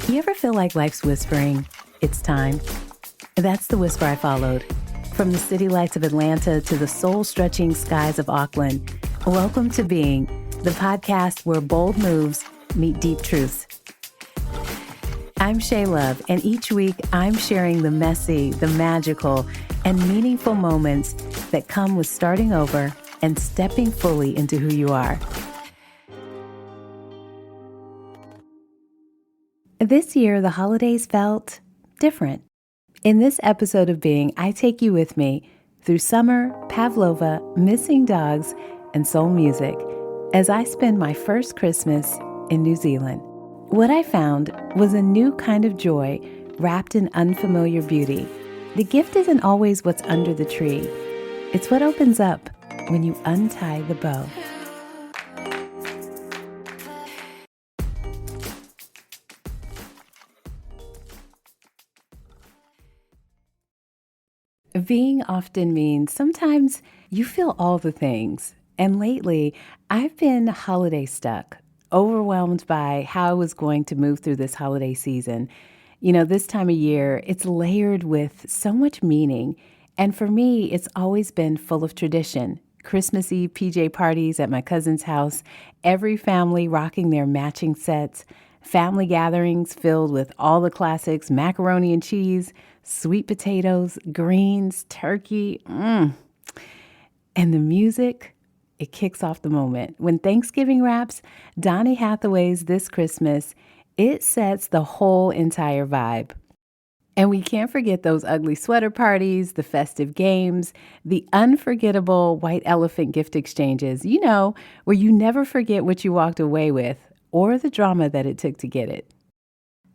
You ever feel like life's whispering, "It's time"? That's the whisper I followed. From the city lights of Atlanta to the soul-stretching skies of Auckland, welcome to Being, the podcast where bold moves meet deep truths. I'm Shea Love, and each week I'm sharing the messy, the magical, and meaningful moments that come with starting over and stepping fully into who you are. This year, the holidays felt different. In this episode of Being, I take you with me through summer, pavlova, missing dogs, and soul music as I spend my first Christmas in New Zealand. What I found was a new kind of joy wrapped in unfamiliar beauty. The gift isn't always what's under the tree. It's what opens up when you untie the bow. Being often means sometimes you feel all the things. And lately, I've been holiday stuck, overwhelmed by how I was going to move through this holiday season. You know, this time of year, it's layered with so much meaning. And for me, it's always been full of tradition. Christmas Eve PJ parties at my cousin's house, every family rocking their matching sets, family gatherings filled with all the classics, macaroni and cheese, sweet potatoes, greens, turkey, and the music, it kicks off the moment. When Thanksgiving wraps, Donny Hathaway's This Christmas, it sets the whole entire vibe. And we can't forget those ugly sweater parties, the festive games, the unforgettable white elephant gift exchanges, you know, where you never forget what you walked away with or the drama that it took to get it.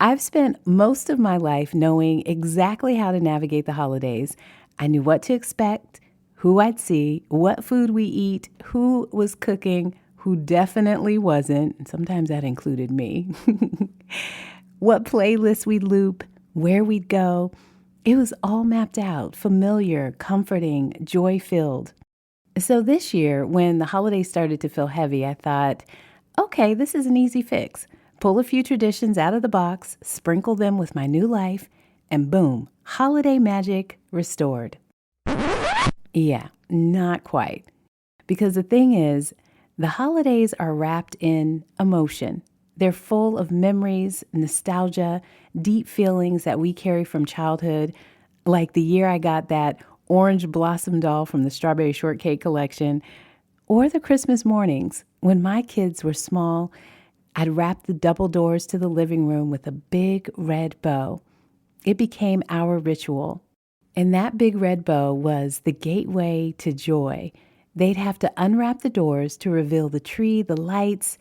I've spent most of my life knowing exactly how to navigate the holidays. I knew what to expect, who I'd see, what food we eat, who was cooking, who definitely wasn't, and sometimes that included me, what playlists we'd loop, where we'd go. It was all mapped out, familiar, comforting, joy-filled. So this year, when the holidays started to feel heavy, I thought, okay, this is an easy fix. Pull a few traditions out of the box, sprinkle them with my new life, and boom, holiday magic restored. Yeah, not quite. Because the thing is, the holidays are wrapped in emotion. They're full of memories, nostalgia, deep feelings that we carry from childhood, like the year I got that orange blossom doll from the Strawberry Shortcake collection, or the Christmas mornings when my kids were small. I'd wrap the double doors to the living room with a big red bow. It became our ritual. And that big red bow was the gateway to joy. They'd have to unwrap the doors to reveal the tree, the lights,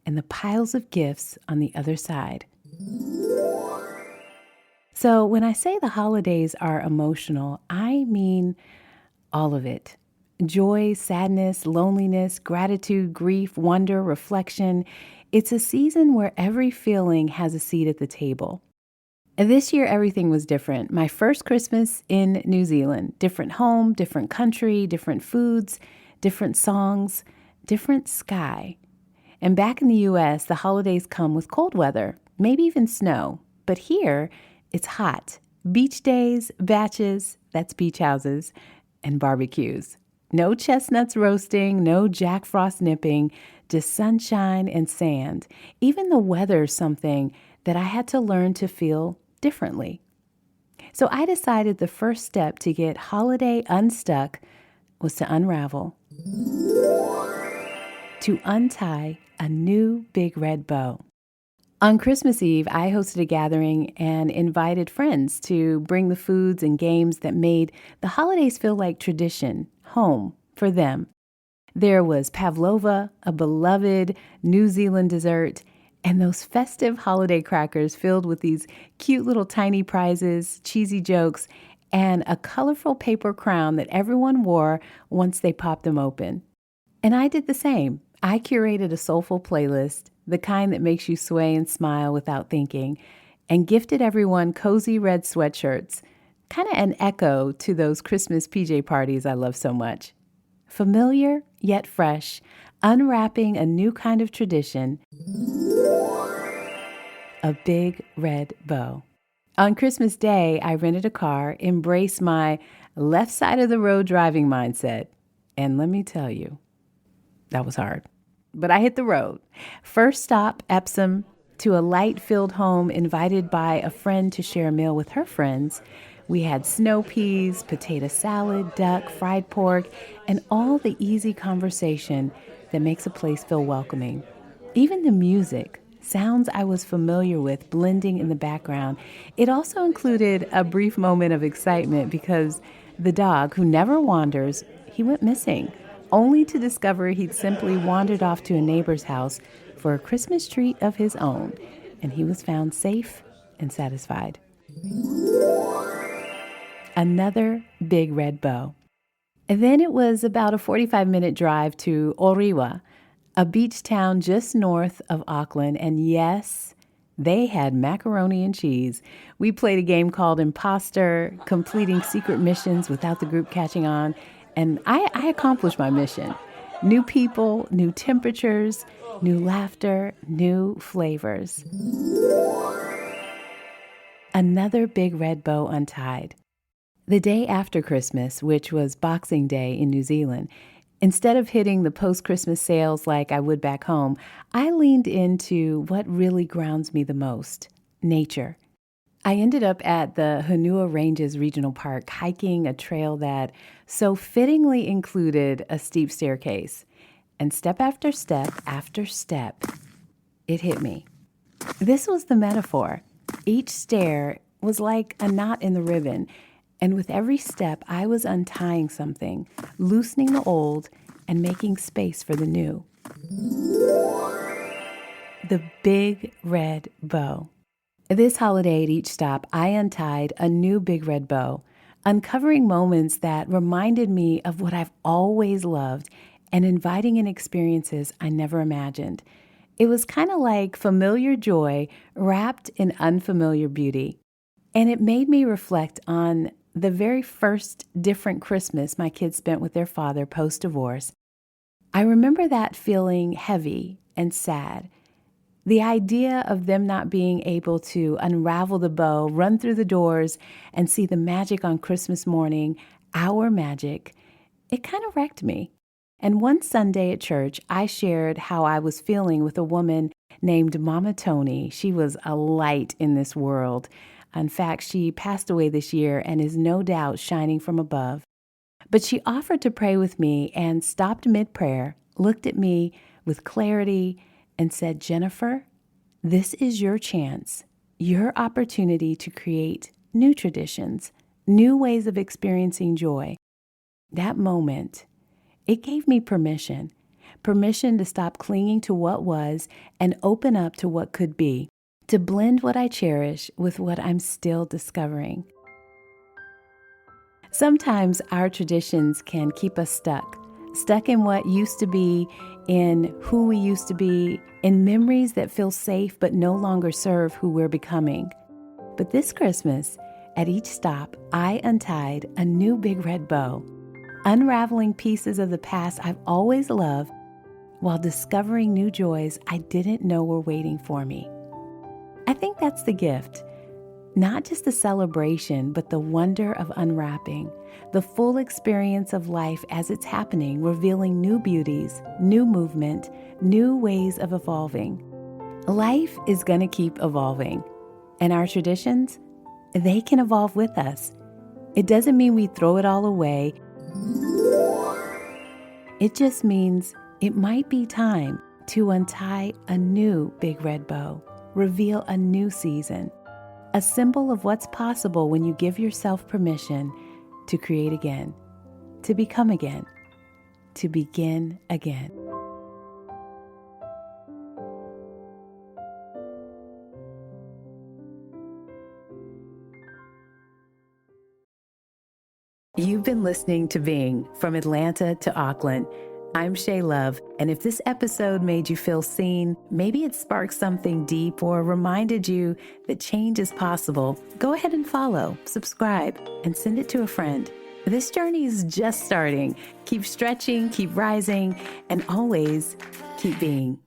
and the piles of gifts on the other side. So when I say the holidays are emotional, I mean all of it. Joy, sadness, loneliness, gratitude, grief, wonder, reflection. It's a season where every feeling has a seat at the table. And this year, everything was different. My first Christmas in New Zealand. Different home, different country, different foods, different songs, different sky. And back in the U.S., the holidays come with cold weather, maybe even snow. But here, it's hot. Beach days, batches, that's beach houses, and barbecues. No chestnuts roasting, no Jack Frost nipping, just sunshine and sand. Even the weather's something that I had to learn to feel differently. So I decided the first step to get holiday unstuck was to unravel, to untie a new big red bow. On Christmas Eve, I hosted a gathering and invited friends to bring the foods and games that made the holidays feel like tradition, home for them. There was pavlova, a beloved New Zealand dessert, and those festive holiday crackers filled with these cute little tiny prizes, cheesy jokes, and a colorful paper crown that everyone wore once they popped them open. And I did the same. I curated a soulful playlist, the kind that makes you sway and smile without thinking, and gifted everyone cozy red sweatshirts, kind of an echo to those Christmas PJ parties I love so much. Familiar yet fresh, unwrapping a new kind of tradition, a big red bow. On Christmas Day, I rented a car, embraced my left side of the road driving mindset. And let me tell you, that was hard. But I hit the road. First stop, Epsom, to a light-filled home invited by a friend to share a meal with her friends. We had snow peas, potato salad, duck, fried pork, and all the easy conversation that makes a place feel welcoming. Even the music, sounds I was familiar with blending in the background. It also included a brief moment of excitement because the dog, who never wanders, he went missing, only to discover he'd simply wandered off to a neighbor's house for a Christmas treat of his own, and he was found safe and satisfied. Another big red bow. And then it was about a 45-minute drive to Orewa, a beach town just north of Auckland, and yes, they had macaroni and cheese. We played a game called Imposter, completing secret missions without the group catching on, and I accomplished my mission. New people, new temperatures, new laughter, new flavors. Another big red bow untied. The day after Christmas, which was Boxing Day in New Zealand, instead of hitting the post-Christmas sales like I would back home, I leaned into what really grounds me the most, nature. I ended up at the Honua Ranges Regional Park hiking a trail that so fittingly included a steep staircase. And step after step after step, it hit me. This was the metaphor. Each stair was like a knot in the ribbon, and with every step, I was untying something, loosening the old and making space for the new. The big red bow. This holiday at each stop, I untied a new big red bow, uncovering moments that reminded me of what I've always loved and inviting in experiences I never imagined. It was kind of like familiar joy wrapped in unfamiliar beauty. And it made me reflect on the very first different Christmas my kids spent with their father post-divorce. I remember that feeling heavy and sad. The idea of them not being able to unravel the bow, run through the doors, and see the magic on Christmas morning, our magic, it kind of wrecked me. And one Sunday at church, I shared how I was feeling with a woman named Mama Tony. She was a light in this world. In fact, she passed away this year and is no doubt shining from above. But she offered to pray with me and stopped mid-prayer, looked at me with clarity, and said, "Jennifer, this is your chance, your opportunity to create new traditions, new ways of experiencing joy." That moment, it gave me permission to stop clinging to what was and open up to what could be, to blend what I cherish with what I'm still discovering. Sometimes our traditions can keep us stuck in what used to be, in who we used to be, in memories that feel safe but no longer serve who we're becoming. But this Christmas, at each stop, I untied a new big red bow, unraveling pieces of the past I've always loved while discovering new joys I didn't know were waiting for me. I think that's the gift. Not just the celebration, but the wonder of unwrapping, the full experience of life as it's happening, revealing new beauties, new movement, new ways of evolving. Life is going to keep evolving, and our traditions, they can evolve with us. It doesn't mean we throw it all away. It just means it might be time to untie a new big red bow, reveal a new season, a symbol of what's possible when you give yourself permission to create again, to become again, to begin again. You've been listening to Being from Atlanta to Auckland. I'm Shea Love, and if this episode made you feel seen, maybe it sparked something deep or reminded you that change is possible, go ahead and follow, subscribe, and send it to a friend. This journey is just starting. Keep stretching, keep rising, and always keep being.